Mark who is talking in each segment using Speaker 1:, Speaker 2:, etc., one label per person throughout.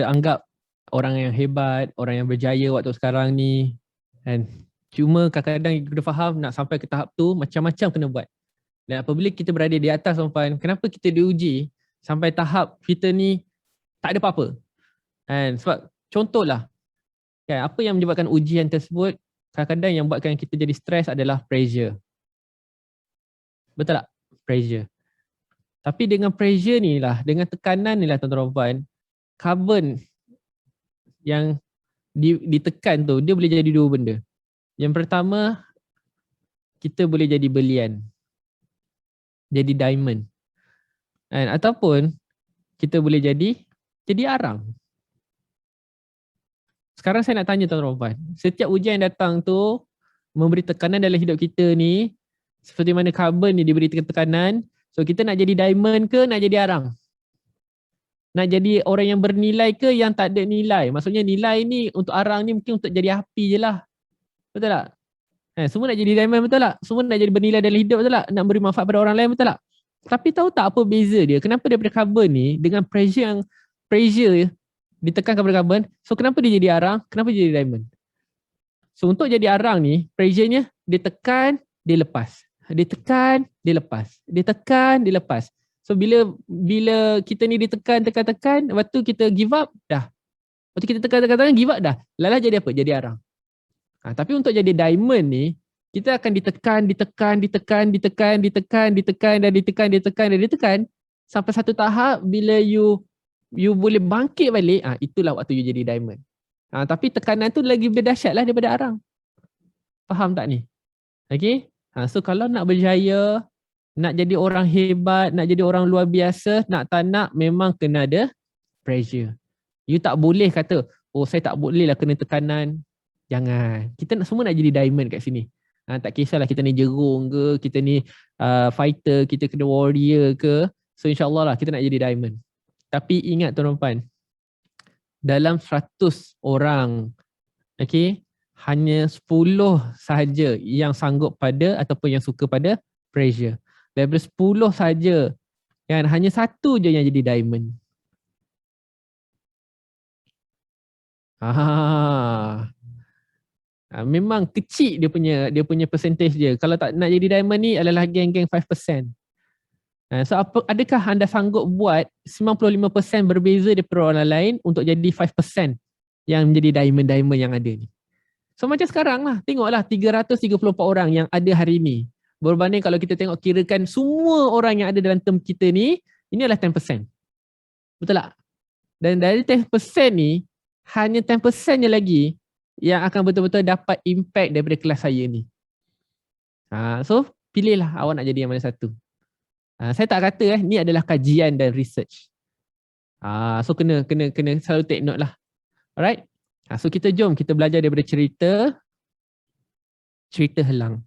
Speaker 1: anggap orang yang hebat, orang yang berjaya waktu sekarang ni kan. Cuma kadang-kadang kita faham nak sampai ke tahap tu macam-macam kena buat. Dan apabila kita berada di atas tuan-tuan, kenapa kita diuji sampai tahap kita ni tak ada apa-apa? Kan? Sebab contohlah, kan, apa yang menyebabkan ujian tersebut, kadang-kadang yang buatkan kita jadi stres adalah pressure. Betul tak? Pressure. Tapi dengan pressure ni lah, dengan tekanan ni lah tuan-tuan, carbon yang ditekan tu, dia boleh jadi dua benda. Yang pertama, kita boleh jadi belian. Jadi diamond. And, ataupun kita boleh jadi arang. Sekarang saya nak tanya tuan-tuan, setiap ujian yang datang tu memberi tekanan dalam hidup kita ni, seperti mana karbon ni diberi tekanan, so kita nak jadi diamond ke nak jadi arang? Nak jadi orang yang bernilai ke yang tak ada nilai? Maksudnya nilai ni untuk arang ni mungkin untuk jadi api je lah. Betul tak? Semua nak jadi diamond, betul tak? Semua nak jadi bernilai dalam hidup, betul tak? Nak beri manfaat pada orang lain, betul tak? Tapi tahu tak apa beza dia? Kenapa daripada carbon ni dengan pressure ditekankan pada carbon, so kenapa dia jadi arang? Kenapa dia jadi diamond? So untuk jadi arang ni, pressure-nya dia tekan, dia lepas. Dia tekan, dia lepas. Dia tekan, dia lepas. So bila kita ni ditekan, lepas tu kita give up, dah. Lepas tu kita tekan, give up, dah. Lalah jadi apa? Jadi arang. Tapi untuk jadi diamond ni, kita akan ditekan sampai satu tahap bila you boleh bangkit balik, itulah waktu you jadi diamond. Tapi tekanan tu lagi lebih dahsyat lah daripada arang. Faham tak ni? Okay? So kalau nak berjaya, nak jadi orang hebat, nak jadi orang luar biasa, nak tak nak memang kena ada pressure. You tak boleh kata, oh saya tak boleh lah kena tekanan. Jangan. Kita semua nak jadi diamond kat sini. Tak kisahlah kita ni jerung ke, kita ni fighter, kita kena warrior ke. So insyaAllah lah kita nak jadi diamond. Tapi ingat tuan-tuan, dalam 100 orang, okay, hanya 10 sahaja yang sanggup pada ataupun yang suka pada pressure. Daripada 10 sahaja, kan, hanya satu je yang jadi diamond. Memang kecil dia punya percentage dia. Kalau tak nak jadi diamond ni adalah geng-geng 5%. So adakah anda sanggup buat 95% berbeza daripada orang lain untuk jadi 5% yang menjadi diamond-diamond yang ada ni? So macam sekarang lah, tengoklah 334 orang yang ada hari ni. Berbanding kalau kita tengok kirakan semua orang yang ada dalam term kita ni, ini adalah 10%. Betul tak? Dan dari 10% ni, hanya 10% je lagi yang akan betul-betul dapat impact daripada kelas saya ni. So pilihlah awak nak jadi yang mana satu. Saya tak kata ni adalah kajian dan research. So kena selalu take note lah. Alright? So kita jom kita belajar daripada cerita Helang.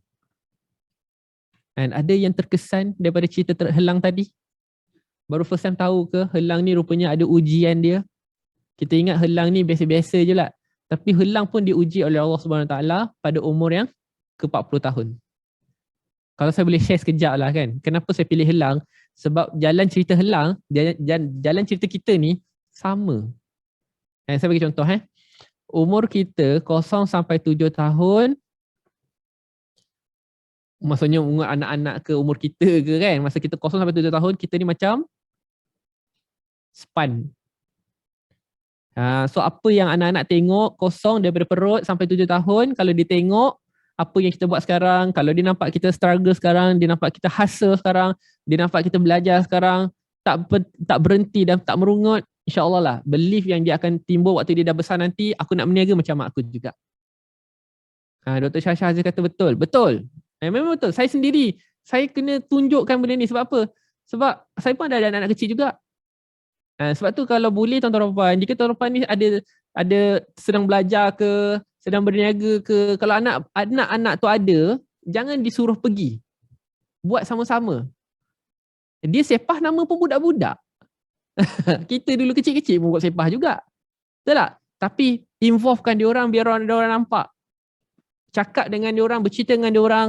Speaker 1: And ada yang terkesan daripada cerita Helang tadi? Baru first time tahu ke Helang ni rupanya ada ujian dia? Kita ingat Helang ni biasa-biasa je lah. Tapi Helang pun diuji oleh Allah SWT pada umur yang ke-40 tahun. Kalau saya boleh share sekejap lah kan. Kenapa saya pilih Helang? Sebab jalan cerita Helang, jalan cerita kita ni sama. Saya bagi contoh. Umur kita 0 sampai 7 tahun, maksudnya umur anak-anak ke umur kita ke kan. Masa kita 0 sampai 7 tahun, kita ni macam span. So apa yang anak-anak tengok kosong daripada perut sampai 7 tahun, kalau dia tengok apa yang kita buat sekarang, kalau dia nampak kita struggle sekarang, dia nampak kita hustle sekarang, dia nampak kita belajar sekarang, tak berhenti dan tak merungut, insyaAllah lah, belief yang dia akan timbul waktu dia dah besar nanti, aku nak berniaga macam mak aku juga. Dr. Syah Azhar kata betul. Betul. Memang betul. Saya sendiri, saya kena tunjukkan benda ni. Sebab apa? Sebab saya pun ada anak-anak kecil juga. Sebab tu kalau boleh tuan-tuan puan, jika tuan-tuan ni ada sedang belajar ke, sedang berniaga ke, kalau anak-anak tu ada, jangan disuruh pergi. Buat sama-sama. Dia sepah nama pun budak-budak. Kita dulu kecil-kecil pun buat sepah juga. Betul tak? Tapi involvekan diorang biar orang nampak. Cakap dengan diorang, bercerita dengan diorang.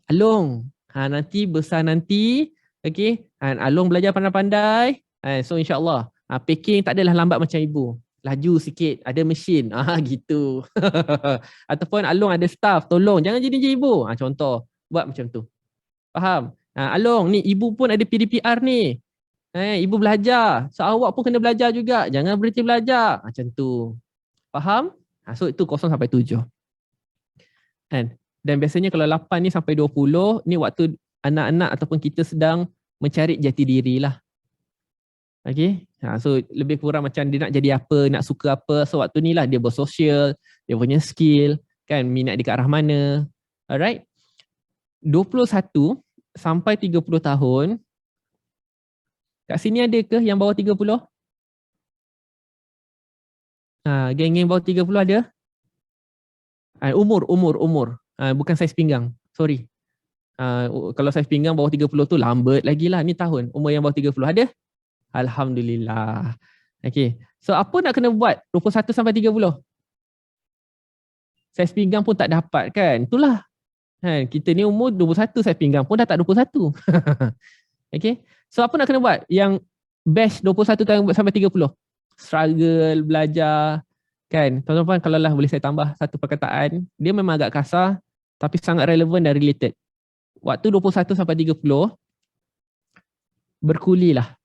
Speaker 1: Along, nanti besar nanti, okay, Along belajar pandai-pandai. So insyaAllah Packing tak adalah lambat macam ibu. Laju sikit, ada mesin. Gitu. Ataupun Along ada staff, tolong jangan jadi ibu. Contoh, buat macam tu. Faham? Along, ni ibu pun ada PDPR ni. Ibu belajar. So awak pun kena belajar juga. Jangan berhenti belajar. Macam tu. Faham? So itu 0 sampai 7. Kan? Dan biasanya kalau 8 ni sampai 20, ni waktu anak-anak ataupun kita sedang mencari jati diri lah. Okay. So lebih kurang macam dia nak jadi apa, nak suka apa. So waktu ni lah dia bersosial, dia punya skill, kan, minat dia ke arah mana. Alright. 21 sampai 30 tahun. Kat sini ada ke yang bawah 30? Geng-geng bawah 30 ada? Umur. Bukan saiz pinggang. Sorry. Kalau saiz pinggang bawah 30 tu lambat lagi lah. Ni tahun. Umur yang bawah 30 ada? Alhamdulillah. Okay. So apa nak kena buat 21 sampai 30? Saiz pinggang pun tak dapat kan? Itulah. Kita ni umur 21, saiz pinggang pun dah tak 21. Okay. So apa nak kena buat? Yang batch 21 sampai 30? Struggle, belajar. Kan? Tuan-tuan kalau lah boleh saya tambah satu perkataan. Dia memang agak kasar tapi sangat relevan dan related. Waktu 21 sampai 30, berkulilah.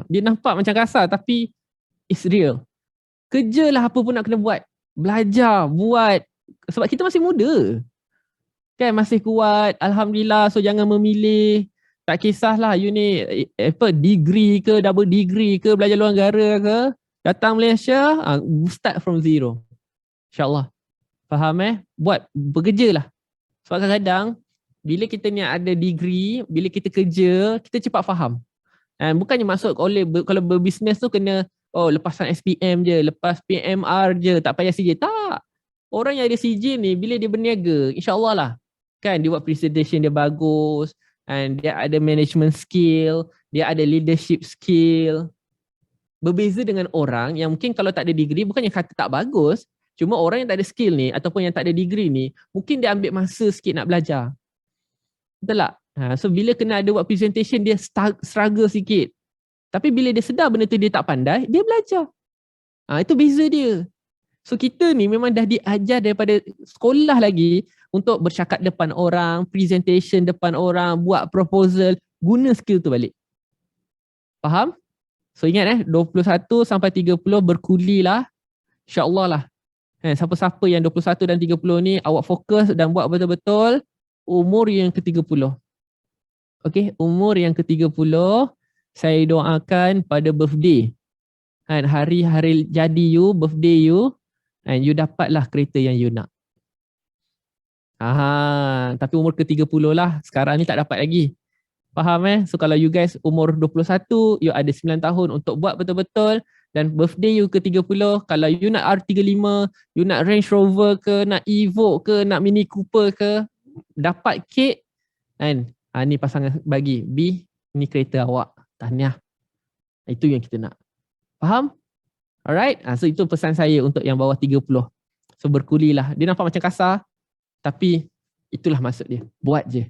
Speaker 1: Dia nampak macam kasar tapi it's real. Kerjalah apa pun nak kena buat. Belajar, buat. Sebab kita masih muda. Kan, masih kuat. Alhamdulillah. So jangan memilih. Tak kisahlah you ni degree ke, double degree ke, belajar luar negara ke. Datang Malaysia, start from zero. InsyaAllah. Faham Buat, bekerjalah. Sebab kadang-kadang bila kita ni ada degree, bila kita kerja, kita cepat faham. Bukannya maksud kalau berbisnes tu kena lepasan SPM je, lepas PMR je, tak payah CJ. Tak. Orang yang ada CJ ni bila dia berniaga, insya-Allah lah. Kan dia buat presentation dia bagus, and dia ada management skill, dia ada leadership skill. Berbeza dengan orang yang mungkin kalau tak ada degree, bukannya kata tak bagus, cuma orang yang tak ada skill ni ataupun yang tak ada degree ni, mungkin dia ambil masa sikit nak belajar. Betul tak? So bila kena ada buat presentation, dia struggle sikit. Tapi bila dia sedar benda tu dia tak pandai, dia belajar. Itu beza dia. So kita ni memang dah diajar daripada sekolah lagi untuk bercakap depan orang, presentation depan orang, buat proposal, guna skill tu balik. Faham? So ingat 21 sampai 30 berkulilah. InsyaAllah lah. Siapa-siapa yang 21 dan 30 ni awak fokus dan buat betul-betul umur yang ke-30. Okay, umur yang ke-30 saya doakan pada birthday. Hari-hari jadi you, birthday you, and you dapatlah kereta yang you nak. Tapi umur ke-30 lah. Sekarang ni tak dapat lagi. Faham So kalau you guys umur 21, you ada 9 tahun untuk buat betul-betul, dan birthday you ke-30, kalau you nak R35, you nak Range Rover ke, nak Evoque ke, nak Mini Cooper ke, dapat kek, kan? Ni pasangan bagi. B, ni kereta awak. Tahniah. Itu yang kita nak. Faham? Alright? So itu pesan saya untuk yang bawah 30. So berkulilah. Dia nampak macam kasar, tapi itulah maksud dia. Buat je.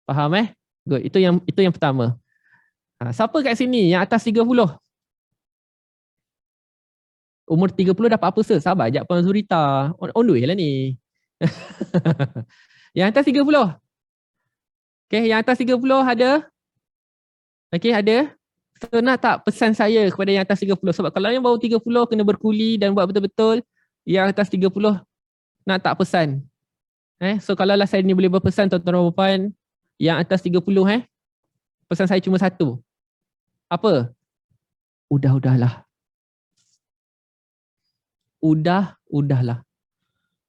Speaker 1: Faham Good. Itu yang pertama. Siapa kat sini yang atas 30? Umur 30 dapat apa sir? Sabar sekejap Puan Zurita. On the way lah ni. Yang atas 30? Okay, yang atas 30 ada? Okay, ada? So nak tak pesan saya kepada yang atas 30? Sebab kalau yang bawah 30 kena berkuli dan buat betul-betul, yang atas 30 nak tak pesan? So kalau lah saya ni boleh berpesan tuan-tuan dan puan, yang atas 30 pesan saya cuma satu. Apa? Udahlah. Udahlah.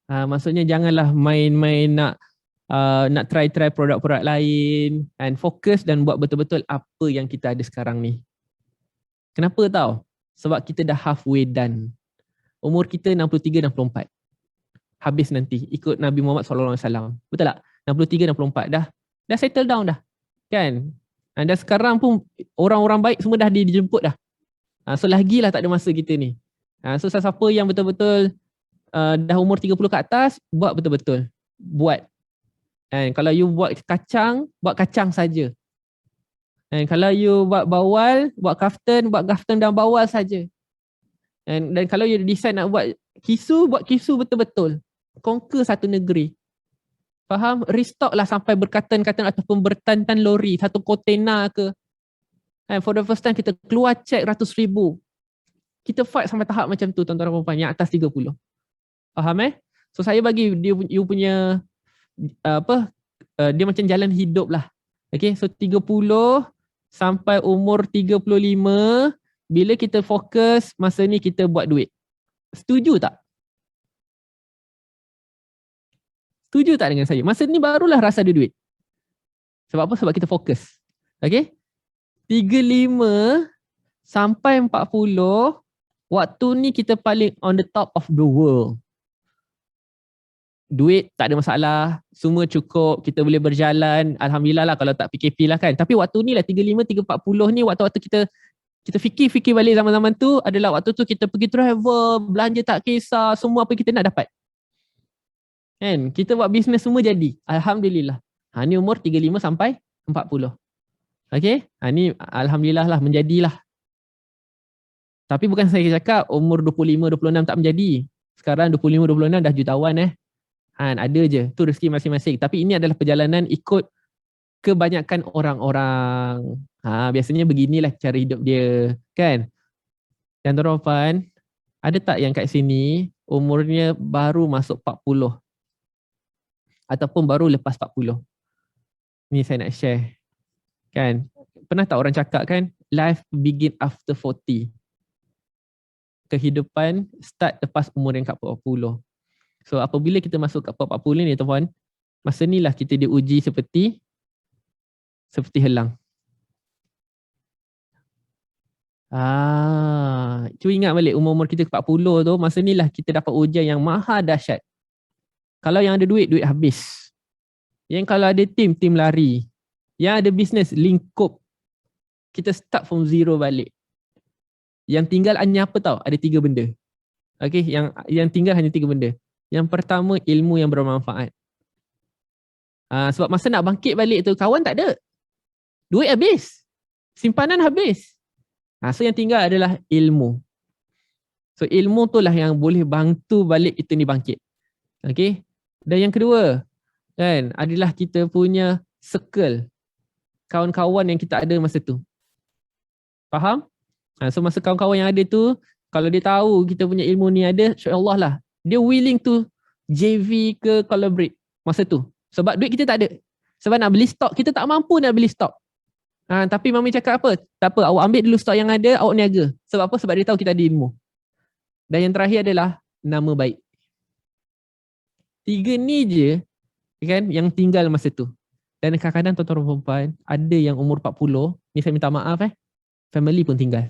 Speaker 1: Maksudnya janganlah main-main nak try produk-produk lain, and fokus dan buat betul-betul apa yang kita ada sekarang ni. Kenapa tahu? Sebab kita dah halfway done. Umur kita 63-64. Habis nanti ikut Nabi Muhammad SAW. Betul tak? 63-64 dah settle down dah. Kan? Dan sekarang pun orang-orang baik semua dah dijemput dah. So lagilah tak ada masa kita ni. So siapa yang betul-betul dah umur 30 ke atas, buat betul-betul. Buat. Kalau you buat kacang saja. Dan kalau you buat bawal, buat kaftan dan bawal saja. Dan kalau you decide nak buat buat kisu betul-betul. Conquer satu negeri. Faham? Restock lah sampai berkatan-katan ataupun bertantan lori, satu kontena ke. And for the first time kita keluar cek ratus ribu. Kita fight sampai tahap macam tu tuan-tuan dan puan-puan yang atas 30. Faham So saya bagi dia you punya dia macam jalan hidup lah. Okay, so 30 sampai umur 35, bila kita fokus masa ni kita buat duit. Setuju tak? Setuju tak dengan saya? Masa ni barulah rasa ada duit. Sebab apa? Sebab kita fokus. Okay? 35 sampai 40, waktu ni kita paling on the top of the world. Duit tak ada masalah, semua cukup, kita boleh berjalan, alhamdulillah lah kalau tak PKP lah kan. Tapi waktu ni lah 35, 340 ni waktu-waktu kita fikir balik zaman-zaman tu adalah waktu tu kita pergi travel, belanja tak kisah, semua apa kita nak dapat. Kan? Kita buat bisnes semua jadi. Alhamdulillah. Ni umur 35 sampai 40. Okay? Ni alhamdulillah lah menjadilah. Tapi bukan saya cakap umur 25, 26 tak menjadi. Sekarang 25, 26 dah jutawan ada je. Tu rezeki masing-masing. Tapi ini adalah perjalanan ikut kebanyakan orang-orang. Biasanya beginilah cara hidup dia. Kan? Dan tuan-tuan, ada tak yang kat sini umurnya baru masuk 40? Ataupun baru lepas 40? Ni saya nak share. Kan? Pernah tak orang cakap kan? Life begin after 40. Kehidupan start lepas umur yang kat 40. So apabila kita masuk ke 40 ni tuan-tuan, masa ni lah kita diuji seperti helang. Cuba ingat balik umur-umur kita ke 40 tu, masa ni lah kita dapat ujian yang maha dahsyat. Kalau yang ada duit habis. Yang kalau ada tim lari. Yang ada bisnes, lingkup. Kita start from zero balik. Yang tinggal hanya apa tau? Ada 3 benda. Okay, yang tinggal hanya 3 benda. Yang pertama, ilmu yang bermanfaat. Sebab masa nak bangkit balik tu, kawan tak ada. Duit habis. Simpanan habis. So yang tinggal adalah ilmu. So ilmu tu lah yang boleh bantu balik kita ni bangkit. Okay. Dan yang kedua, kan, adalah kita punya circle. Kawan-kawan yang kita ada masa tu. Faham? So masa kawan-kawan yang ada tu, kalau dia tahu kita punya ilmu ni ada, insya-Allah lah. Dia willing to JV ke collaborate masa tu. Sebab duit kita tak ada. Sebab nak beli stok, kita tak mampu nak beli stok. Tapi mami cakap apa? Tak apa, awak ambil dulu stok yang ada, awak niaga. Sebab apa? Sebab dia tahu kita ada ilmu. Dan yang terakhir adalah nama baik. 3 ni je kan yang tinggal masa tu. Dan kadang-kadang tuan-tuan dan puan-puan, ada yang umur 40, ni saya minta maaf family pun tinggal.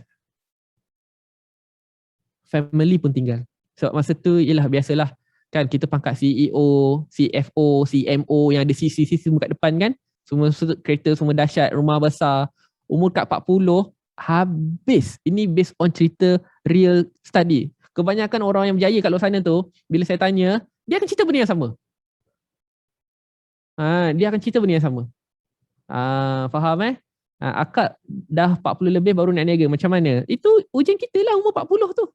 Speaker 1: Family pun tinggal. Sebab masa tu ialah biasalah kan kita pangkat CEO, CFO, CMO yang ada CC semua kat depan kan. Semua kereta semua dahsyat, rumah besar. Umur kat 40 habis. Ini based on cerita real study. Kebanyakan orang yang berjaya kat luar sana tu, bila saya tanya, dia akan cerita benda yang sama. Dia akan cerita benda yang sama. Faham akak dah 40 lebih baru nak niaga. Macam mana? Itu ujian kita lah umur 40 tu.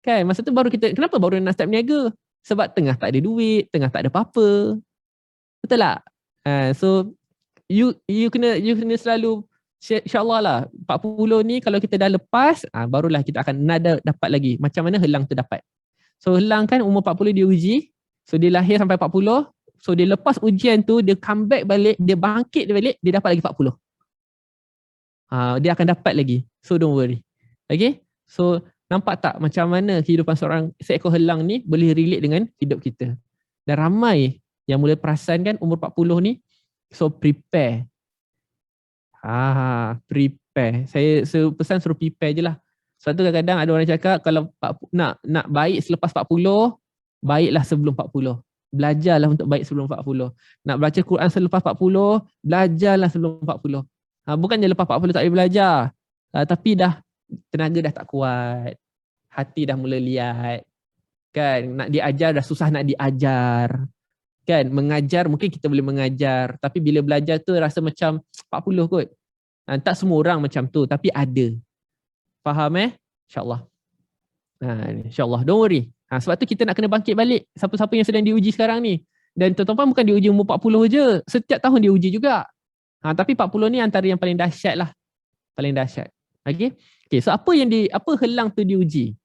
Speaker 1: Kan masa tu baru kita, kenapa baru nak start berniaga? Sebab tengah tak ada duit, tengah tak ada apa-apa. Betul tak? So you kena selalu insya-Allah lah 40 ni kalau kita dah lepas, barulah kita akan dapat lagi. Macam mana helang tu dapat. So helang kan umur 40 dia uji. So dia lahir sampai 40. So dia lepas ujian tu, dia come back balik, dia bangkit balik, dia dapat lagi 40. Dia akan dapat lagi. So don't worry. Okay? So nampak tak macam mana kehidupan seekor helang ni boleh relate dengan hidup kita. Dan ramai yang mula perasan kan umur 40 ni. So prepare. Prepare. Saya pesan suruh prepare je lah. Sebab tu kadang-kadang ada orang cakap kalau nak baik selepas 40, baiklah sebelum 40. Belajarlah untuk baik sebelum 40. Nak baca Quran selepas 40, belajarlah sebelum 40. Bukannya lepas 40 tak boleh belajar. Tapi dah tenaga dah tak kuat. Hati dah mula liat. Kan, nak diajar dah susah nak diajar. Kan, mengajar mungkin kita boleh mengajar. Tapi bila belajar tu rasa macam 40 kot. Tak semua orang macam tu, tapi ada. Faham InsyaAllah. InsyaAllah, don't worry. Sebab tu kita nak kena bangkit balik siapa-siapa yang sedang diuji sekarang ni. Dan tuan-tuan bukan diuji umur 40 je. Setiap tahun diuji juga. Tapi 40 ni antara yang paling dahsyat lah. Paling dahsyat. Okay. So apa helang tu diuji?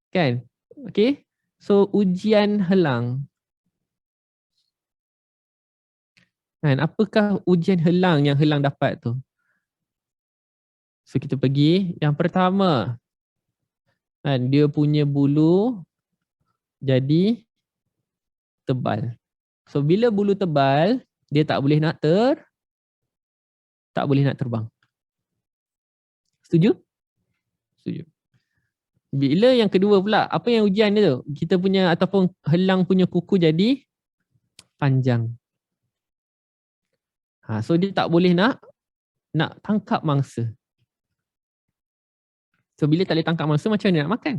Speaker 1: Kan? Okay. So ujian helang. Kan? Apakah ujian helang yang helang dapat tu? So kita pergi. Yang pertama. Kan? Dia punya bulu jadi tebal. So bila bulu tebal, dia tak boleh nak terbang. Setuju? Setuju. Bila yang kedua pula, apa yang ujian dia tu? Kita punya ataupun helang punya kuku jadi panjang. So dia tak boleh nak tangkap mangsa. So bila tak boleh tangkap mangsa, macam mana nak makan?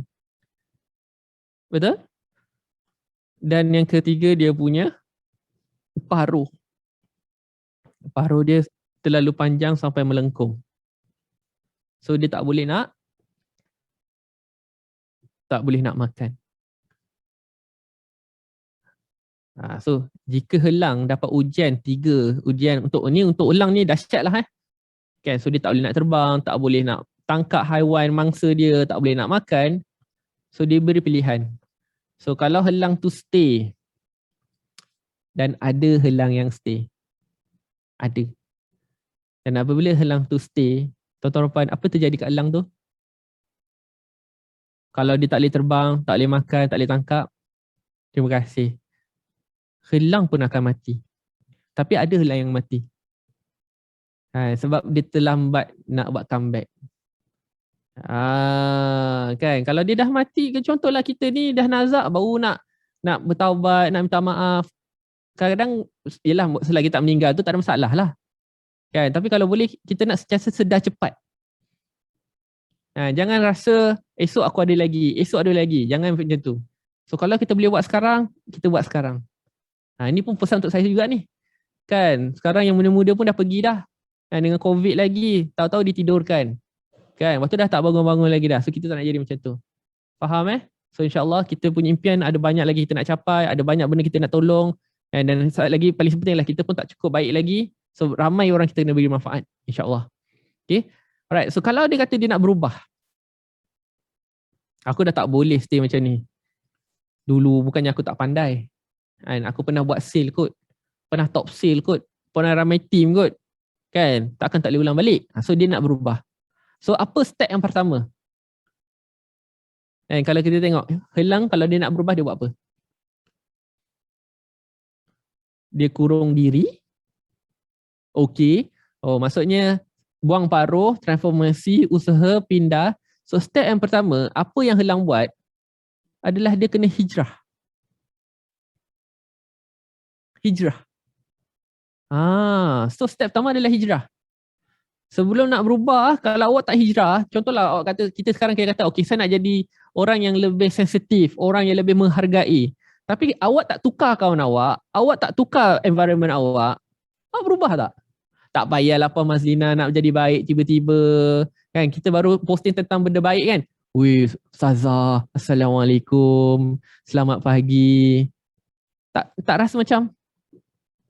Speaker 1: Betul? Dan yang ketiga, dia punya paruh. Paruh dia terlalu panjang sampai melengkung. So dia tak boleh nak makan. So jika helang dapat ujian 3 ujian untuk helang ni dahsyat lah kan. So dia tak boleh nak terbang, tak boleh nak tangkap haiwan mangsa dia, tak boleh nak makan. So dia beri pilihan. So kalau helang tu stay, dan ada helang yang stay. Ada. Dan apabila helang tu stay, tuan-tuan puan, apa terjadi kat helang tu? Kalau dia tak boleh terbang, tak boleh makan, tak boleh tangkap, terima kasih. Helang pun akan mati. Tapi ada helang yang mati. Sebab dia terlambat nak buat comeback. Kan? Kalau dia dah mati, contohlah kita ni dah nazak baru nak bertaubat, nak minta maaf. Kadang-kadang, yelah, selagi tak meninggal tu tak ada masalah lah. Kan? Tapi kalau boleh, kita nak sentiasa sedar cepat. Jangan rasa esok aku ada lagi, esok ada lagi. Jangan macam tu. So kalau kita boleh buat sekarang, kita buat sekarang. Ini pun pesan untuk saya juga ni. Kan? Sekarang yang muda-muda pun dah pergi dah. Dengan COVID lagi, tahu-tahu ditidurkan. Kan? Lepas tu dah tak bangun-bangun lagi dah. So kita tak nak jadi macam tu. Faham So insyaAllah kita punya impian ada banyak lagi kita nak capai, ada banyak benda kita nak tolong. Dan lagi paling penting lah, kita pun tak cukup baik lagi. So ramai orang kita kena beri manfaat. InsyaAllah. Okay. Alright. So kalau dia kata dia nak berubah, aku dah tak boleh stay macam ni. Dulu bukannya aku tak pandai. Aku pernah buat sale kot. Pernah top sale kot. Pernah ramai team kot. Kan? Takkan tak boleh ulang balik. So dia nak berubah. So apa step yang pertama? Kalau kita tengok, helang kalau dia nak berubah, dia buat apa? Dia kurung diri. Okey. Maksudnya buang paruh, transformasi, usaha, pindah. So step yang pertama, apa yang helang buat adalah dia kena hijrah. Hijrah. So step pertama adalah hijrah. Sebelum nak berubah, kalau awak tak hijrah, contohlah awak kata, kita sekarang kata, okey, saya nak jadi orang yang lebih sensitif, orang yang lebih menghargai. Tapi awak tak tukar kawan awak tak tukar environment awak berubah tak? Tak payahlah apa Mas Lina nak jadi baik tiba-tiba. Kan kita baru posting tentang benda baik kan. Wih, Ustazah, Assalamualaikum, selamat pagi. Tak rasa macam,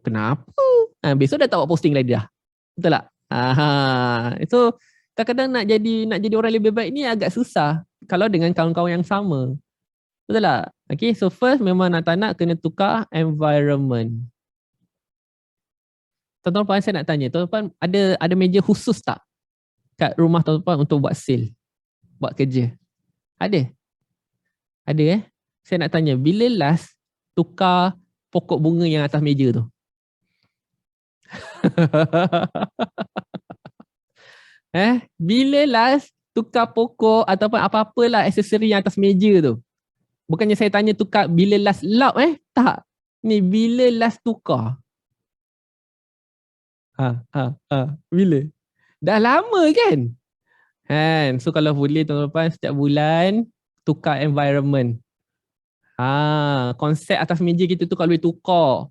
Speaker 1: kenapa? Besok dah tak buat posting lagi dah. Betul tak? So kadang-kadang nak jadi orang lebih baik ni agak susah kalau dengan kawan-kawan yang sama. Betul tak? Okay, so first memang nak tak nak kena tukar environment. Tuan-tuan puan, saya nak tanya, tuan-tuan ada meja khusus tak kat rumah tuan-tuan untuk buat sale, buat kerja? Ada? Ada Saya nak tanya, bila last tukar pokok bunga yang atas meja tu? Bila last tukar pokok ataupun apa-apalah aksesori yang atas meja tu? Bukannya saya tanya tukar bila last lap tak. Ni bila last tukar? Bila? Dah lama kan? So kalau boleh tuan-tuan setiap bulan tukar environment. Konsep atas meja kita tu kalau boleh tukar.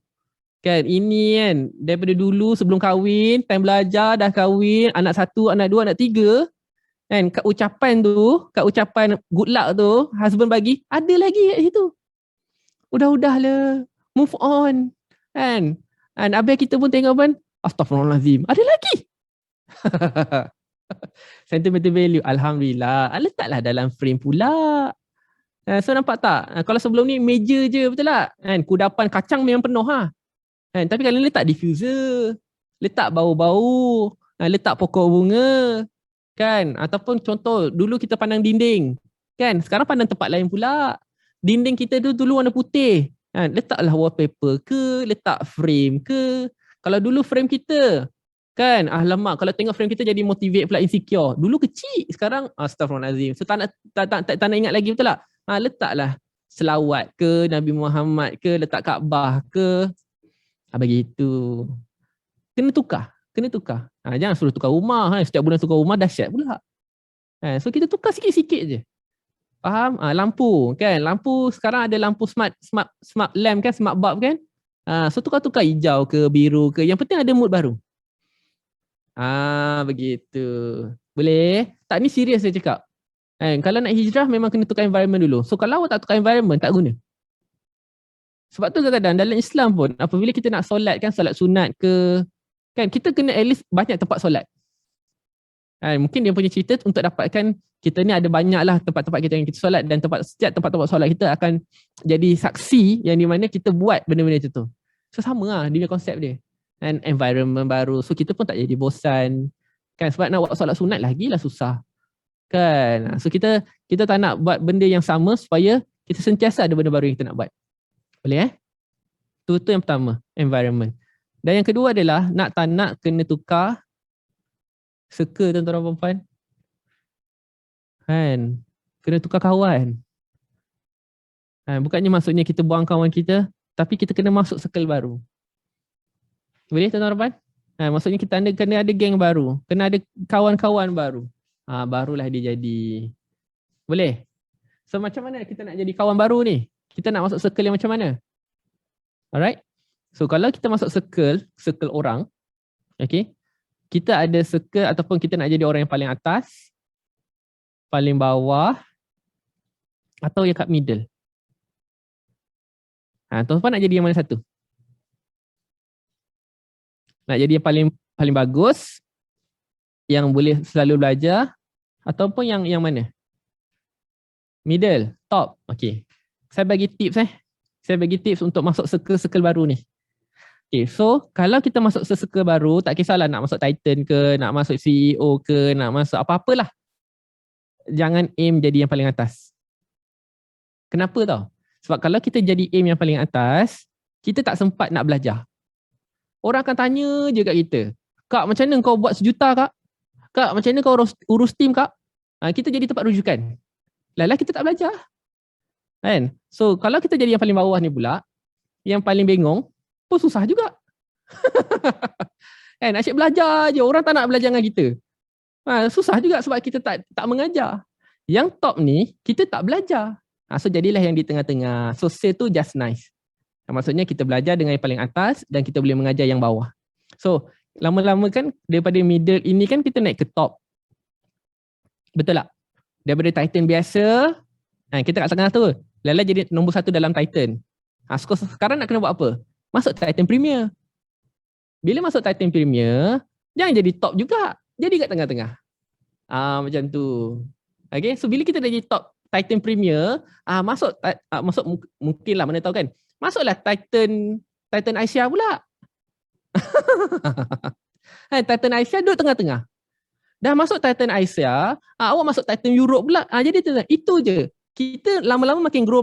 Speaker 1: Kan ini kan daripada dulu sebelum kahwin, time belajar, dah kahwin, anak satu, anak dua, anak tiga, kan kat ucapan good luck tu, husband bagi, ada lagi kat situ. Udah lah, move on. Kan? Dan habis kita pun tengok pun, astaghfirullahalazim, ada lagi. Sentimental value, alhamdulillah, letaklah dalam frame pula. So nampak tak? Kalau sebelum ni meja je, betul tak? Kan? Kudapan kacang memang penuh ha. Kan? Tapi kalau letak diffuser, letak bau-bau, letak pokok bunga, kan? Ataupun contoh, dulu kita pandang dinding, kan? Sekarang pandang tempat lain pula. Dinding kita tu dulu warna putih, kan? Letaklah wallpaper ke, letak frame ke. Kalau dulu frame kita, kan? Alamak, kalau tengok frame kita jadi motivate pula insecure. Dulu kecil, sekarang astaghfirullahalazim. So tak nak ingat lagi, betul tak? Letaklah selawat ke, Nabi Muhammad ke, letak Kaabah ke. Begitu. Kena tukar. Jangan suruh tukar rumah. Setiap bulan tukar rumah, dahsyat pula. So kita tukar sikit-sikit je. Faham? Lampu kan. Lampu sekarang ada lampu smart lamp kan, smart bulb kan. So tukar-tukar hijau ke, biru ke. Yang penting ada mood baru. Begitu. Boleh? Tak, ni serius saya cakap. Kalau nak hijrah memang kena tukar environment dulu. So kalau awak tak tukar environment, tak guna. Sebab tu kadang-kadang dalam Islam pun, apabila kita nak solat kan, solat sunat ke, kan kita kena at least banyak tempat solat. Mungkin dia punya cerita untuk dapatkan kita ni ada banyak lah tempat-tempat kita yang kita solat, dan setiap tempat-tempat solat kita akan jadi saksi yang di mana kita buat benda-benda macam tu. So sama lah dia punya konsep dia. And environment baru. So kita pun tak jadi bosan. Kan sebab nak buat solat sunat lagi lah susah. Kan. So kita tak nak buat benda yang sama supaya kita sentiasa ada benda baru yang kita nak buat. Boleh Tu yang pertama, environment. Dan yang kedua adalah nak tak nak kena tukar circle tuan-tuan dan puan-puan. Kan? Kena tukar kawan. Bukannya maksudnya kita buang kawan kita, tapi kita kena masuk circle baru. Boleh tuan-tuan dan puan? Maksudnya kita kena ada geng baru, kena ada kawan-kawan baru. Barulah dia jadi. Boleh? So macam mana kita nak jadi kawan baru ni? Kita nak masuk circle yang macam mana? Alright? So kalau kita masuk circle orang, okay, kita ada circle ataupun kita nak jadi orang yang paling atas, paling bawah, atau yang kat middle. Tuan-tuan nak jadi yang mana satu? Nak jadi yang paling bagus, yang boleh selalu belajar, ataupun yang mana? Middle, top. Okay. Saya bagi tips untuk masuk circle baru ni. Okay, so kalau kita masuk circle baru, tak kisahlah nak masuk Titan ke, nak masuk CEO ke, nak masuk apa-apalah. Jangan aim jadi yang paling atas. Kenapa tau? Sebab kalau kita jadi aim yang paling atas, kita tak sempat nak belajar. Orang akan tanya je kat kita, Kak, macam mana kau buat 1 juta, Kak? Kak, macam mana kau urus tim, Kak? Kita jadi tempat rujukan. Lala kita tak belajar. Kan? So, kalau kita jadi yang paling bawah ni pula, yang paling bengong, pun susah juga. Kan? Asyik belajar je. Orang tak nak belajar dengan kita. Susah juga sebab kita tak mengajar. Yang top ni, kita tak belajar. So, jadilah yang di tengah-tengah. So, say tu just nice. Maksudnya kita belajar dengan yang paling atas dan kita boleh mengajar yang bawah. So, lama-lama kan daripada middle ini kan kita naik ke top. Betul tak? Daripada Titan biasa, kita kat tengah tu. Lala jadi nombor 1 dalam Titan. Sekarang nak kena buat apa? Masuk Titan Premier. Bila masuk Titan Premier, jangan jadi top juga. Jadi kat tengah-tengah. Macam tu. Okay, so bila kita dah jadi top Titan Premier, masuk mungkinlah, mana tahu kan. Masuklah Titan Asia pula. Titan Asia duduk tengah-tengah. Dah masuk Titan Asia, awak masuk Titan Europe pula. Jadi itu je. Kita lama-lama makin grow.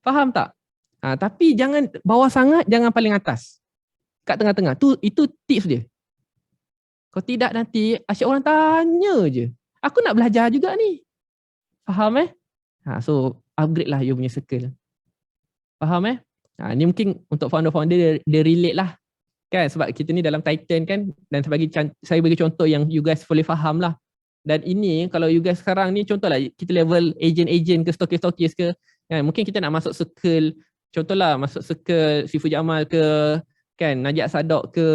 Speaker 1: Faham tak? Tapi jangan bawah sangat, jangan paling atas. Kat tengah-tengah. Itu tips dia. Kalau tidak nanti asyik orang tanya je. Aku nak belajar juga ni. Faham So upgrade lah you punya circle. Faham ni mungkin untuk founder-founder dia relate lah. Kan sebab kita ni dalam Titan kan, dan saya bagi contoh yang you guys boleh faham lah. Dan ini kalau you guys sekarang ni contohlah kita level agent ke stokis ke, kan mungkin kita nak masuk circle Contohlah masuk circle Sifu Jamal ke, kan, Najat Sadok ke.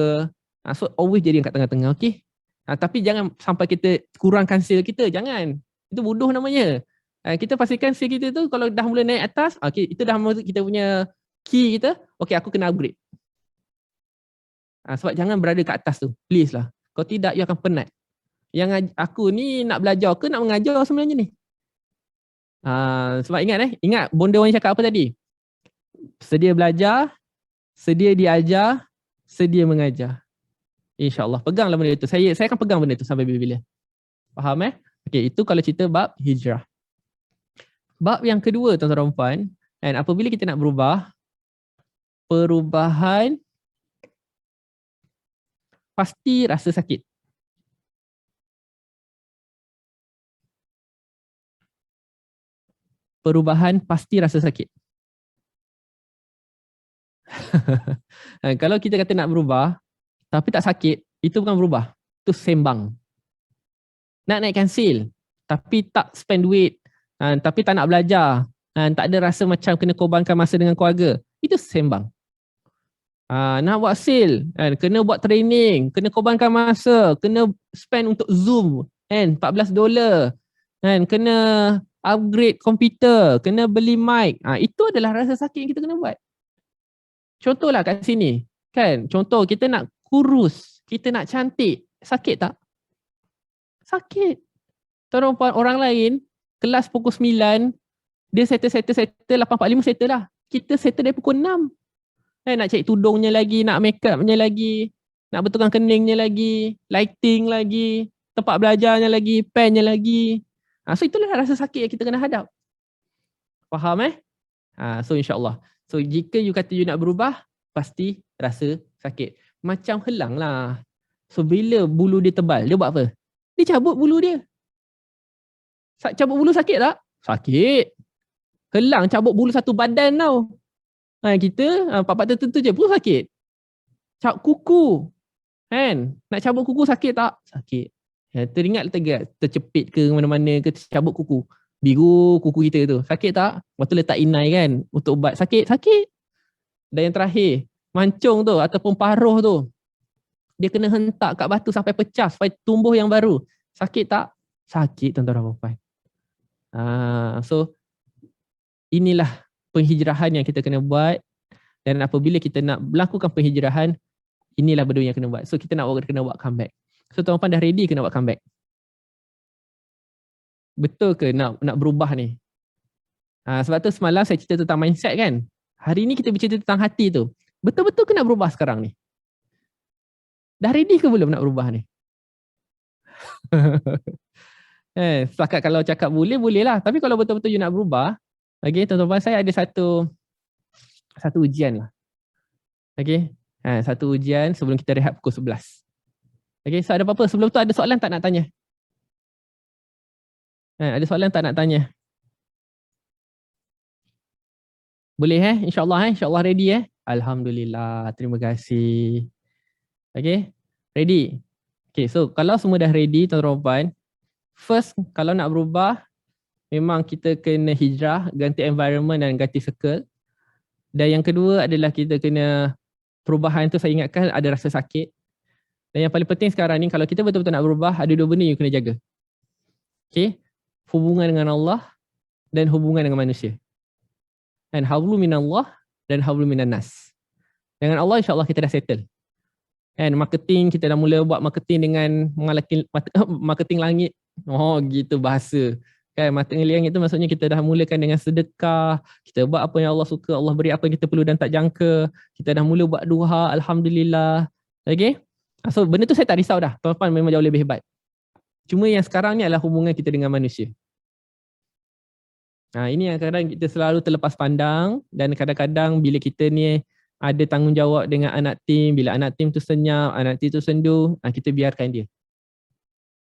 Speaker 1: So always jadi kat tengah-tengah, okey. Tapi jangan sampai kita kurangkan skill kita, jangan. Itu bodoh namanya. Kita pastikan skill kita tu kalau dah mula naik atas, okey, itu dah kita punya key kita, okey aku kena upgrade. Sebab jangan berada kat atas tu, please lah. Kalau tidak, you akan penat. Yang aku ni nak belajar ke nak mengajar sebenarnya ni? Sebab ingat bonda orang cakap apa tadi? Sedia belajar, sedia diajar, sedia mengajar. InsyaAllah. Peganglah benda itu. Saya akan pegang benda itu sampai bila-bila. Faham Okey, itu kalau cerita bab hijrah. Bab yang kedua, tuan-tuan dan puan, dan apabila kita nak berubah, perubahan pasti rasa sakit. Perubahan pasti rasa sakit. Kalau kita kata nak berubah, tapi tak sakit, itu bukan berubah. Itu sembang. Nak naikkan skill, tapi tak spend duit, tapi tak nak belajar, tak ada rasa macam kena korbankan masa dengan keluarga, itu sembang. Nak buat skill, kena buat training, kena korbankan masa, kena spend untuk Zoom, $14, kena upgrade komputer, kena beli mic. Itu adalah rasa sakit yang kita kena buat. Contohlah kat sini, kan? Contoh kita nak kurus, kita nak cantik, sakit tak? Sakit. Tuan-tuan orang lain, kelas pukul 9, dia settle 8.45 settle lah. Kita settle dari pukul 6. Nak cari tudungnya lagi, nak make upnya lagi, nak betulkan keningnya lagi, lighting lagi, tempat belajarnya lagi, pennya lagi. So itulah rasa sakit yang kita kena hadap. Faham So insyaAllah. So jika you kata you nak berubah, pasti rasa sakit. Macam helang lah. So bila bulu dia tebal, dia buat apa? Dia cabut bulu dia. Cabut bulu sakit tak? Sakit. Helang cabut bulu satu badan tau. Kita part-part tertentu je bulu sakit. Cabut kuku. Nak cabut kuku sakit tak? Sakit. Teringat tak tercepit ke mana-mana ke cabut kuku. Biru kuku kita tu. Sakit tak? Waktu letak inai kan untuk ubat. Sakit. Sakit. Dan yang terakhir, mancung tu ataupun paruh tu, dia kena hentak kat batu sampai pecah supaya tumbuh yang baru. Sakit tak? Sakit, tuan-tuan dan puan. So inilah penghijrahan yang kita kena buat, dan apabila kita nak melakukan penghijrahan, inilah benda yang kena buat. So kita kena buat comeback. So tuan-tuan dah ready ke nak buat comeback? Betul ke nak berubah ni? Sebab tu semalam saya cerita tentang mindset kan. Hari ni kita bercerita tentang hati tu. Betul-betul ke nak berubah sekarang ni? Dah ready ke belum nak berubah ni? Setakat kalau cakap boleh lah. Tapi kalau betul-betul you nak berubah, okay, tuan-tuan, saya ada satu ujian lah. Okay, satu ujian sebelum kita rehat pukul 11. Okay, so ada apa-apa? Sebelum tu ada soalan tak nak tanya? Ada soalan tak nak tanya? Boleh InsyaAllah InsyaAllah ready Alhamdulillah, terima kasih. Okay, ready? Okay, so kalau semua dah ready, tuan-tuan, first, kalau nak berubah, memang kita kena hijrah, ganti environment dan ganti circle. Dan yang kedua adalah kita kena, perubahan tu saya ingatkan ada rasa sakit. Dan yang paling penting sekarang ni, kalau kita betul-betul nak berubah, ada dua benda yang kena jaga. Okay, hubungan dengan Allah dan hubungan dengan manusia. Dan hablu minallah dan hablu minan nas. Dengan Allah insyaAllah kita dah settle. And marketing, kita dah mula buat marketing dengan marketing langit. Oh gitu bahasa. Kan, marketing langit tu maksudnya kita dah mulakan dengan sedekah. Kita buat apa yang Allah suka, Allah beri apa yang kita perlu dan tak jangka. Kita dah mula buat duha, Alhamdulillah. Okay. So benda tu saya tak risau dah. Tuan-tuan memang jauh lebih hebat. Cuma yang sekarang ni adalah hubungan kita dengan manusia. Ini yang kadang kita selalu terlepas pandang, dan kadang-kadang bila kita ni ada tanggungjawab dengan anak tim, bila anak tim tu senyap, anak tim tu sendu, kita biarkan dia.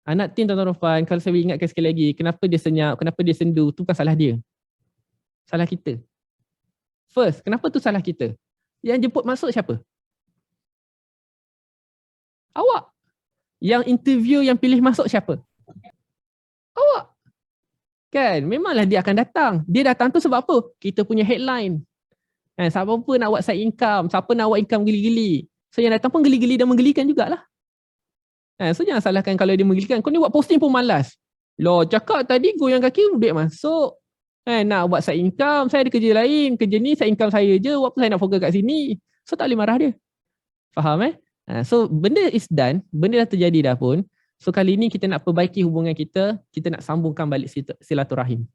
Speaker 1: Anak tim, tuan-tuan, kalau saya ingatkan sekali lagi, kenapa dia senyap, kenapa dia sendu, tu bukan salah dia. Salah kita. First, kenapa tu salah kita? Yang jemput masuk siapa? Awak. Yang interview, yang pilih masuk siapa? Awak. Kan, memanglah dia akan datang. Dia datang tu sebab apa? Kita punya headline. Siapa pun nak buat side income, siapa nak buat income geli-geli. So yang datang pun geli-geli dan menggelikan jugalah. So jangan salahkan kalau dia menggelikan. Kau ni buat posting pun malas. Loh, cakap tadi goyang kaki duit masuk. Nak buat side income, saya ada kerja lain. Kerja ni side income saya je. Apa saya nak fokus kat sini? So tak boleh marah dia. Faham So benda is done. Benda dah terjadi dah pun. So kali ni kita nak perbaiki hubungan kita. Kita nak sambungkan balik silaturahim.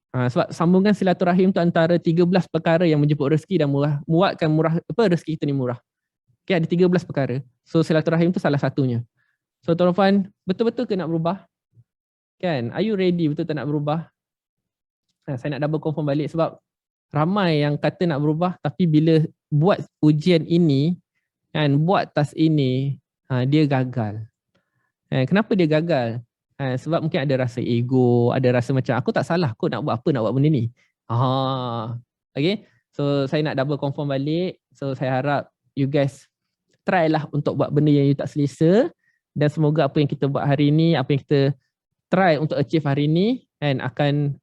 Speaker 1: Sebab sambungan silaturahim tu antara 13 perkara yang menjemput rezeki dan buatkan rezeki kita ni murah. Okay, ada 13 perkara. So silaturahim tu salah satunya. So Tuan Puan, betul-betul ke nak berubah? Kan? Are you ready betul tak nak berubah? Saya nak double confirm balik sebab ramai yang kata nak berubah tapi bila buat ujian ini, kan, buat task ini, dia gagal. Kenapa dia gagal? Sebab mungkin ada rasa ego, ada rasa macam aku tak salah kot nak buat apa, nak buat benda ni. Okay, so saya nak double confirm balik. So saya harap you guys try lah untuk buat benda yang you tak selesa dan semoga apa yang kita buat hari ni, apa yang kita try untuk achieve hari ni kan akan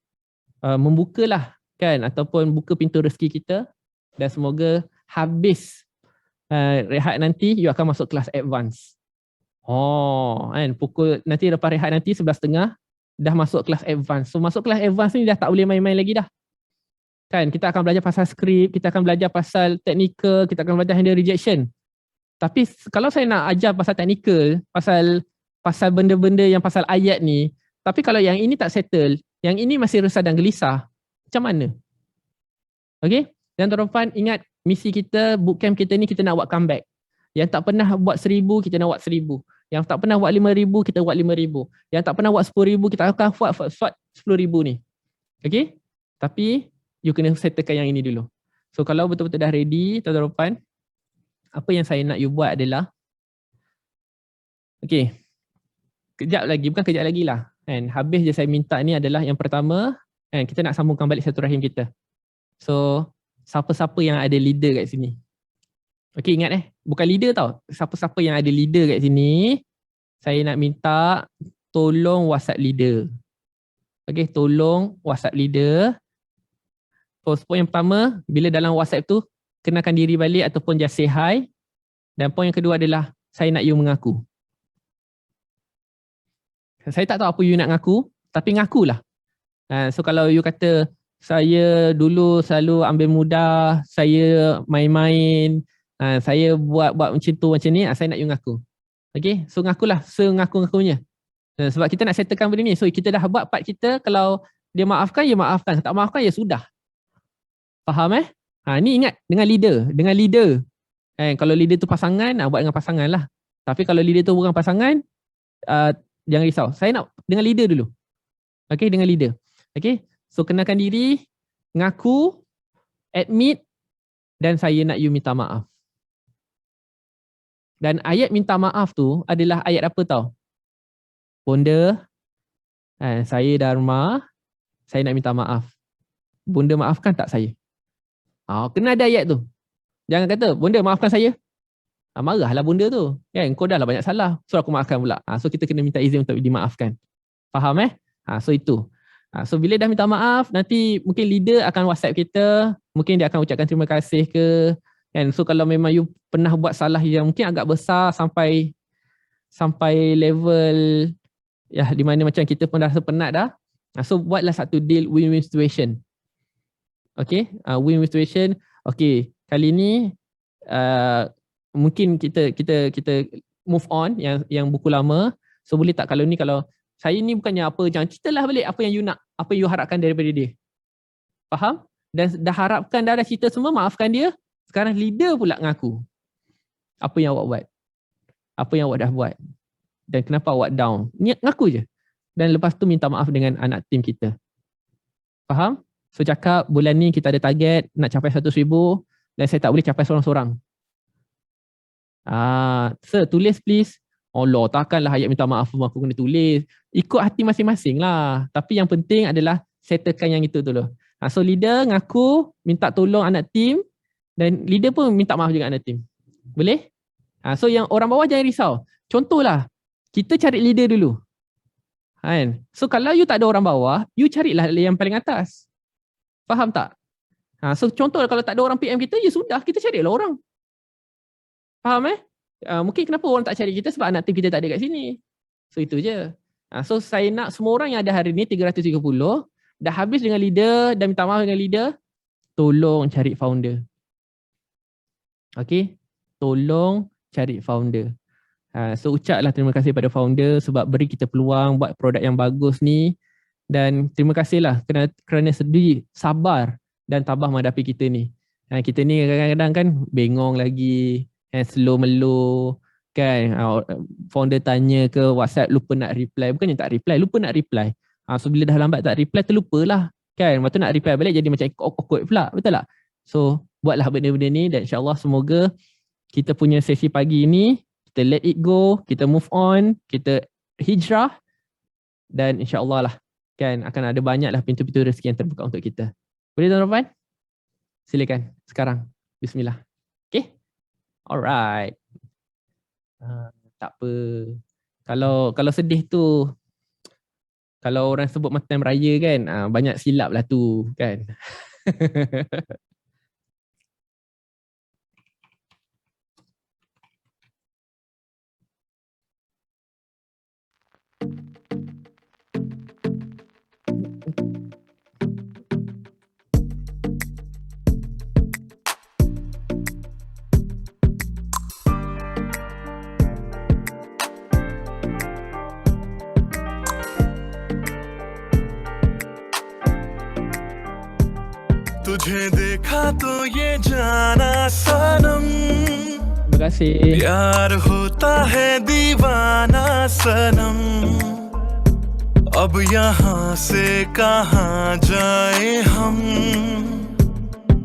Speaker 1: membukalah kan ataupun buka pintu rezeki kita dan semoga habis rehat nanti you akan masuk kelas advance. Kan pukul nanti lepas rehat nanti 11.30 dah masuk kelas advance. So masuk kelas advance ni dah tak boleh main-main lagi dah. Kan kita akan belajar pasal skrip, kita akan belajar pasal technical, kita akan belajar handle rejection. Tapi kalau saya nak ajar pasal technical, pasal benda-benda yang pasal ayat ni, tapi kalau yang ini tak settle, yang ini masih resah dan gelisah, macam mana? Okay? Dan Tuan Puan ingat misi kita, bootcamp kita ni kita nak buat comeback. Yang tak pernah buat 1,000, kita nak buat 1,000. Yang tak pernah buat 5,000, kita buat 5,000. Yang tak pernah buat 10,000, kita akan buat 10,000 ni. Okay? Tapi, you kena settlekan yang ini dulu. So, kalau betul-betul dah ready, Tuan Puan, apa yang saya nak you buat adalah, okay, kejap lagi lah. Kan? Habis je saya minta ni adalah yang pertama, kan, kita nak sambungkan balik silaturahim kita. So, siapa-siapa yang ada leader kat sini? Okay, ingat bukan leader tau. Siapa-siapa yang ada leader kat sini, saya nak minta tolong WhatsApp leader. Okay, tolong WhatsApp leader. First point yang pertama, bila dalam WhatsApp tu, kenalkan diri balik ataupun just say hi. Dan point yang kedua adalah, saya nak you mengaku. Saya tak tahu apa you nak ngaku, tapi ngakulah. So kalau you kata, saya dulu selalu ambil mudah, saya main-main, saya buat macam tu macam ni, saya nak you ngaku. Okay, so ngakulah, sengaku-ngakunya. Sebab kita nak settlekan benda ni, so kita dah buat part kita, kalau dia maafkan, ya maafkan. Tak maafkan, ya sudah. Faham ni ingat, dengan leader. Kalau leader tu pasangan, buat dengan pasangan lah. Tapi kalau leader tu bukan pasangan, jangan risau. Saya nak dengan leader dulu. Okay, dengan leader. Okay, so kenalkan diri, ngaku, admit, dan saya nak you minta maaf. Dan ayat minta maaf tu adalah ayat apa tau? Bonda, saya Dharma, saya nak minta maaf. Bonda maafkan tak saya? Kena ada ayat tu. Jangan kata, bonda maafkan saya. Marahlah bonda tu. Kau dah lah banyak salah. So aku maafkan pula. So kita kena minta izin untuk dimaafkan. Faham So itu. So bila dah minta maaf, nanti mungkin leader akan WhatsApp kita. Mungkin dia akan ucapkan terima kasih ke. So kalau memang you pernah buat salah yang mungkin agak besar sampai level di mana macam kita pun dah rasa penat dah. So buatlah satu deal win-win situation. Okay, win-win situation. Okay, kali ni mungkin kita move on yang buku lama. So boleh tak kalau saya ni bukannya apa, jangan ceritalah balik apa yang you nak, apa you harapkan daripada dia. Faham? Dan dah harapkan, dah cerita semua, maafkan dia. Sekarang leader pula ngaku. Apa yang awak buat? Apa yang awak dah buat? Dan kenapa awak down? Ngaku je. Dan lepas tu minta maaf dengan anak tim kita. Faham? So cakap bulan ni kita ada target nak capai 100,000 dan saya tak boleh capai seorang-seorang. Sir, tulis please. Allah, takkanlah ayat minta maaf aku kena tulis. Ikut hati masing-masing lah. Tapi yang penting adalah settlekan yang itu dulu. So leader ngaku, minta tolong anak tim dan leader pun minta maaf juga anak tim. Boleh? So yang orang bawah jangan risau. Contohlah, kita cari leader dulu. So kalau you tak ada orang bawah, you carilah yang paling atas. Faham tak? So contoh kalau tak ada orang PM kita, ya sudah, kita carilah orang. Faham mungkin kenapa orang tak cari kita sebab anak tim kita tak ada kat sini. So itu je. So saya nak semua orang yang ada hari ni 330, dah habis dengan leader dan minta maaf dengan leader, tolong cari founder. Okay, tolong cari founder. So ucaplah terima kasih pada founder sebab beri kita peluang buat produk yang bagus ni, dan terima kasihlah kerana sedi sabar dan tabah menghadapi kita ni. Kita ni kadang-kadang kan bengong lagi, slow melo kan. Founder tanya ke WhatsApp lupa nak reply, bukannya tak reply, lupa nak reply. So bila dah lambat tak reply, terlupalah kan. Lepas tu nak reply balik jadi macam awkward pula, betul tak? So buatlah benda-benda ni, dan insyaAllah semoga kita punya sesi pagi ni, kita let it go, kita move on, kita hijrah, dan insyaAllah lah kan akan ada banyaklah pintu-pintu rezeki yang terbuka untuk kita. Boleh tuan-tuan? Silakan sekarang. Bismillah. Okay? Alright. Tak apa. Kalau sedih tu, kalau orang sebut matam raya kan, banyak silap lah tu kan.
Speaker 2: तुझे देखा तो ये जाना सनम,
Speaker 1: Terima kasih.
Speaker 2: प्यार होता है दीवाना सनम, अब यहाँ से कहाँ जाए हम,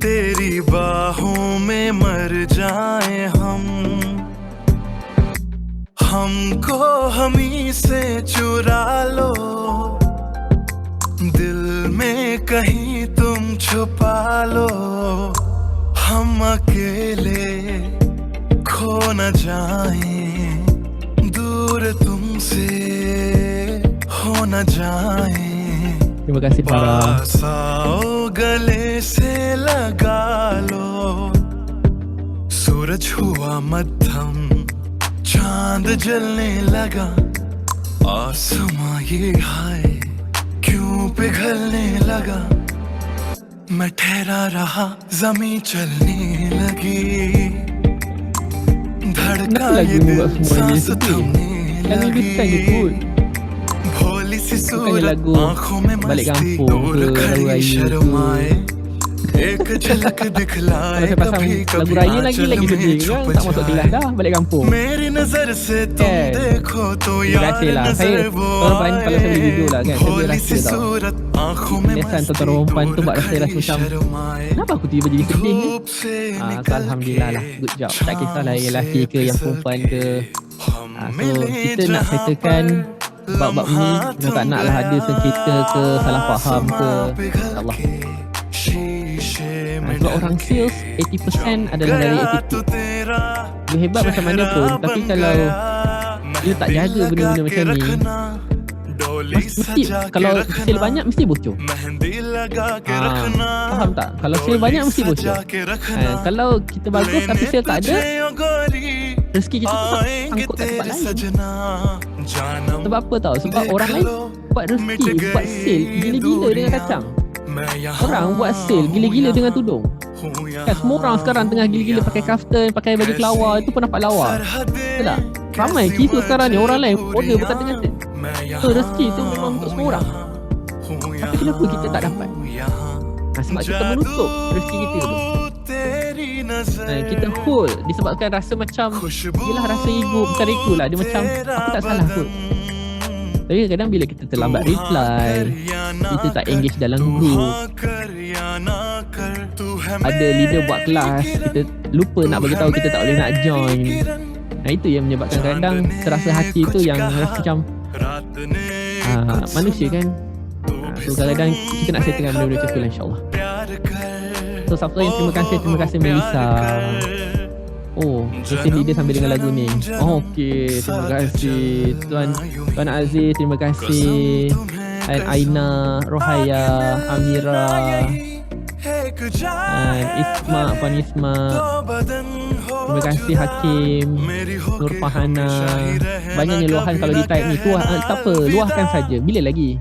Speaker 2: तेरी बाहों में मर जाए हम, हमको हमी से चुरा लो, दिल में कहीं तुम छुपा लो, हम अकेले खो न जाएं, दूर तुमसे हो न जाएं,
Speaker 1: Terima kasih Farah.
Speaker 2: पास आओ गले से लगा लो, सूरज हुआ मध्यम, चांद जलने लगा, आसमां ये हाय क्यों पिघलने लगा, मैं ठहरा रहा जमीन चलने लगी, धड़का ये दिल सांस थमने लगी, भोली सी सूरत आंखों में मस्ती, दूर खड़ी शर्माए, एक झलक दिखलाए, कभी कभी आंचल में छुप जाए, मेरी नजर से तुम देखो तो यार नजर वो आए, भोली सी सूरत आंखों में मस्ती, दूर खड़ी शर्माए,
Speaker 1: Kenapa aku tiba jadi sedih ni?
Speaker 2: धूप से
Speaker 1: So,
Speaker 2: निकल
Speaker 1: Alhamdulillah lah, good job. Tak kisahlah yang lelaki ke yang perempuan ke. So kita nak settlekan bab-bab ni. Kita tak naklah ada sengketa ke, salah faham ke. InsyaAllah. Sebab orang sales 80% adalah dari attitude. Dia hebat macam mana pun, tapi kalau dia tak jaga benda-benda macam ni, mesti kalau sale banyak mesti bocor. Faham tak? Kalau sale banyak mesti bocor. Kalau kita bagus tapi sale tak ada, rezeki kita tu sangkut kat tempat lain. Sebab apa tau? Sebab orang lain buat rezeki, buat sale gila-gila dengan kacang. Orang buat sale gila-gila dengan tudung. Kan semua orang sekarang tengah gila-gila pakai kaftan, pakai baju kelawar, itu pun nampak lawa. Betul tak? Ramai kisah sekarang ni orang lain order bukan dengan sale. So rezeki tu memang untuk semua orang. Tapi kenapa kita tak dapat? Sebab kita menutup rezeki kita tu. Kita hold disebabkan rasa macam, yelah rasa ego, bukan ego lah, dia macam aku tak salah kot. Tapi kadang bila kita terlambat reply, kita tak engage dalam group, ada leader buat kelas, kita lupa nak bagi tahu kita tak boleh nak join. Itu yang menyebabkan kadang terasa hati tu yang rasa macam manusia kan. So kadang-kadang kita nak settlekan benda-benda macam tu lah, insyaAllah. So siapa yang terima kasih Melissa. Oh, sesi leader sambil dengan lagu ni. Oh, okey, terima kasih Tuan Aziz, terima kasih. Dan Aina, Rohaya, Amira, Isma, Puan Isma, terima kasih Hakim, Nur Fahana. Banyaknya luahan kalau di type ni. Tak apa, luahkan saja. Bila lagi?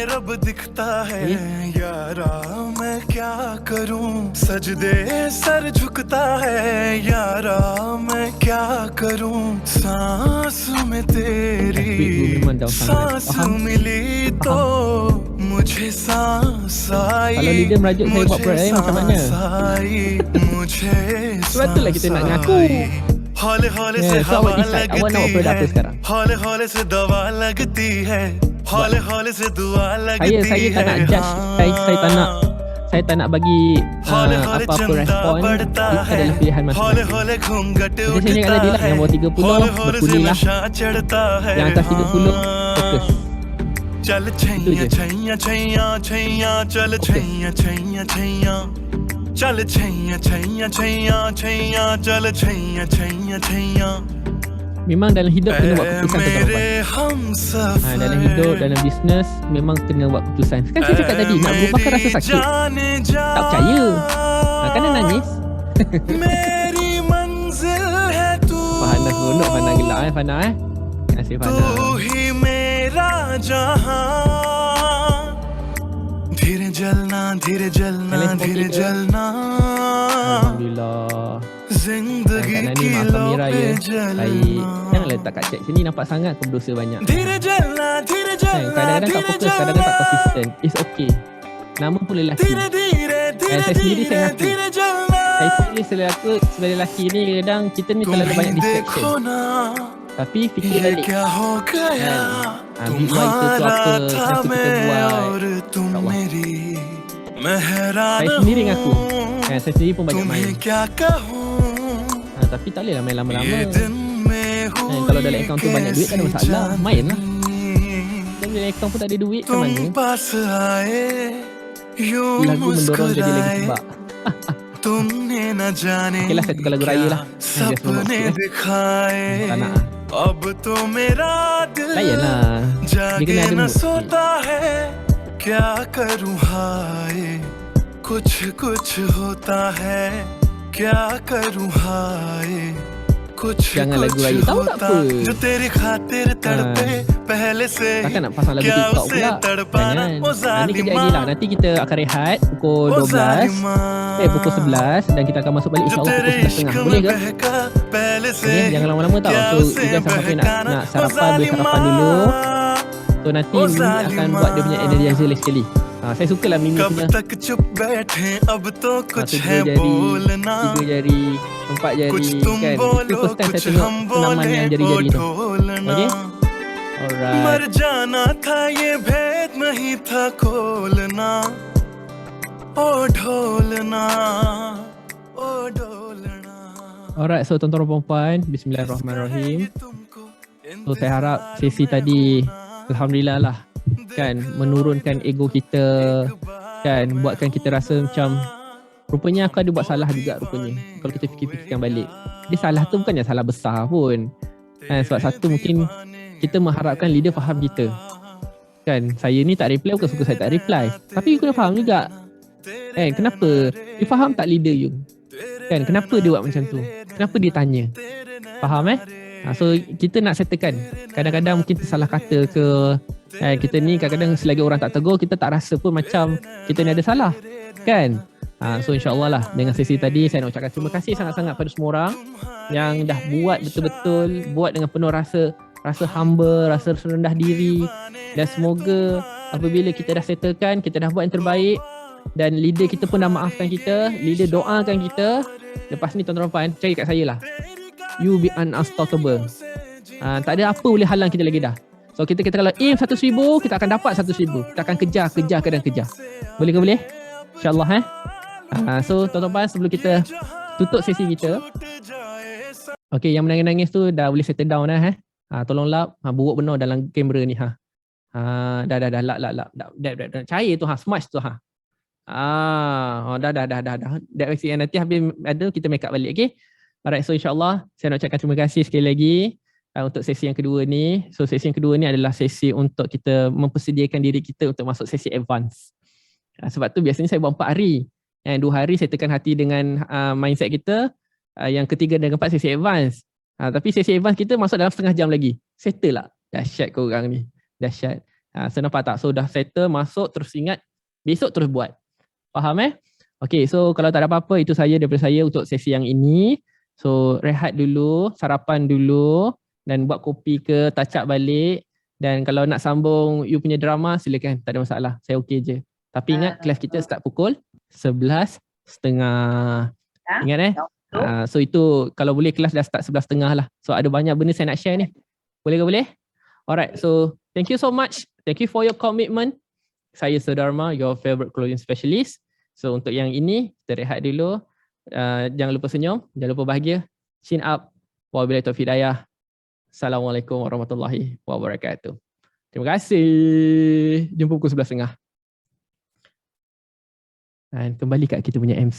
Speaker 2: रब दिखता है यारा मैं क्या करूं सजदे सर झुकता है यारा मैं क्या करूं सांस में तेरी सांस मिली तो मुझे सांस आई
Speaker 1: kalau leader merajuk saya buat program macam mana? Sebab itulah kita nak ngaku.
Speaker 2: हौले हौले से हवा लगती है हौले हौले से दवा लगती है हौले हौले से दुआ लगती है
Speaker 1: saya tak nak judge, saya tak nak bagi apa-apa respon. Itu adalah pilihan masing-masing. Jadi saya cakap tadi lah, yang bawah 30 berkuliah lah, yang atas 30 fokus.
Speaker 2: चल छैया छैया छैया छैया चल छैया छैया छैया चल छैया छैया छैया छैया चल छैया छैया Chaiyya.
Speaker 1: Memang dalam hidup kena buat keputusan terbaik. Dalam hidup, dalam bisnes memang kena buat keputusan. Kan saya cakap tadi, nak merupakan rasa sakit. Tak percaya. Kena nangis. Fahana seronok, Fahana gelak Fahana Terima kasih Fahana.
Speaker 2: धीरे जलना धीरे जलना धीरे जलना
Speaker 1: Alhamdulillah.
Speaker 2: जिंदगी की लो पे जलना.
Speaker 1: Jangan letak kat chat sini nampak sangat aku berdosa banyak.
Speaker 2: धीरे जलना धीरे जलना
Speaker 1: Kadang-kadang tak fokus, kadang-kadang tak konsisten. It's okay. Nama pun lelaki. Saya sendiri saya ngaku. Saya sendiri sebagai lelaki ni kadang kita ni terlalu banyak distraction. Tapi fikir balik. Visual kita tu apa, kenapa kita buat. Saya sendiri ngaku. Saya sendiri pun banyak main. Tapi tak bolehlah main lama-lama. Kalau dalam akaun tu banyak duit tak ada masalah. Main lah. Dan dalam akaun pun tak ada duit ke mana. Lagu mendorong jadi lagi sebab. Okay lah, saya tukar lagu raya lah. Biar seronok sikit lah. Tak nak lah. Layan lah. Dia kena ada mood sikit.
Speaker 2: क्या करूं हाय कुछ कुछ होता है क्या करूं हाय कुछ
Speaker 1: jangan lagu raya tahu tak apa.
Speaker 2: जो तेरी खातिर तड़पे पहले से
Speaker 1: takkan nak pasang lagu TikTok pula. Jangan. Nanti kejap lagi lah. Nanti kita akan rehat pukul 12. Pukul 11 dan kita akan masuk balik insyaAllah pukul 11.30. Boleh ke? Okay, jangan lama-lama tau. So Ijaz sampai nak sarapan, beli sarapan dulu. So nanti Mimi akan buat dia punya energizer lagi sekali. Saya suka lah Mimi punya. 2 jari, 4 jari kan. Itu first time saya tengok senaman yang jari-jari tu. Okay? Alright.
Speaker 2: मर जाना था ये भेद नहीं था खोलना ओ ढोलना ओ ढोलना.
Speaker 1: Alright, so tuan-tuan dan puan-puan, bismillahirrahmanirrahim. So saya harap sesi tadi alhamdulillah lah kan menurunkan ego kita kan, buatkan kita rasa macam rupanya aku ada buat salah juga rupanya. Kalau kita fikir-fikirkan balik, dia salah tu bukannya salah besar pun kan. Sebab satu mungkin kita mengharapkan leader faham kita kan. Saya ni tak reply bukan suka saya tak reply, tapi you kena faham juga kan. Kenapa you faham tak leader you kan, kenapa dia buat macam tu, kenapa dia tanya. Faham so kita nak settlekan. Kadang-kadang mungkin tersalah kata ke kita ni kadang-kadang selagi orang tak tegur, kita tak rasa pun macam kita ni ada salah kan. So insyaAllah lah dengan sesi tadi saya nak ucapkan terima kasih sangat-sangat pada semua orang yang dah buat betul-betul, buat dengan penuh rasa hamba, rasa rendah diri. Dan semoga apabila kita dah settlekan, kita dah buat yang terbaik dan leader kita pun dah maafkan kita, leader doakan kita, lepas ni tuan-tuan puan cari kat saya lah, you be unstoppable. Tak ada apa boleh halang kita lagi dah. So kita kalau aim 1,000, kita akan dapat 1,000. Kita akan kejar kadang kejar. Boleh ke boleh? InsyaAllah so tuan-tuan sebelum kita tutup sesi kita, okay, yang menangis-nangis tu dah boleh settle down dah tolong lap buruk benar dalam kamera ni dah lap cair tu smudge tu dah nanti habis ada kita make up balik. Okay, alright, so insyaAllah saya nak ucapkan terima kasih sekali lagi untuk sesi yang kedua ni. So sesi yang kedua ni adalah sesi untuk kita mempersediakan diri kita untuk masuk sesi advance. Sebab tu biasanya saya buat 4 hari. And 2 hari settlekan hati dengan mindset kita. Yang ketiga dan keempat sesi advance. Tapi sesi advance kita masuk dalam setengah jam lagi. Settle lah. Dahsyat korang ni. Dahsyat. So nampak tak? So dah settle, masuk, terus ingat. Besok terus buat. Faham Okay, so kalau tak ada apa-apa, itu saja daripada saya untuk sesi yang ini. So rehat dulu, sarapan dulu dan buat kopi ke, touch up balik. Dan kalau nak sambung you punya drama, silakan. Tak ada masalah. Saya okey je. Tapi ingat kelas kita start pukul 11.30. Ingat so itu kalau boleh kelas dah start 11.30 lah. So ada banyak benda saya nak share ni. Boleh ke boleh? Alright, so thank you so much. Thank you for your commitment. Saya Sudharma, your favorite clothing specialist. So untuk yang ini, kita rehat dulu. Jangan lupa senyum, jangan lupa bahagia. Chin up. Wabillahi taufiq hidayah. Assalamualaikum warahmatullahi wabarakatuh. Terima kasih. Jumpa pukul 11.30. Dan kembali kat kita punya MC.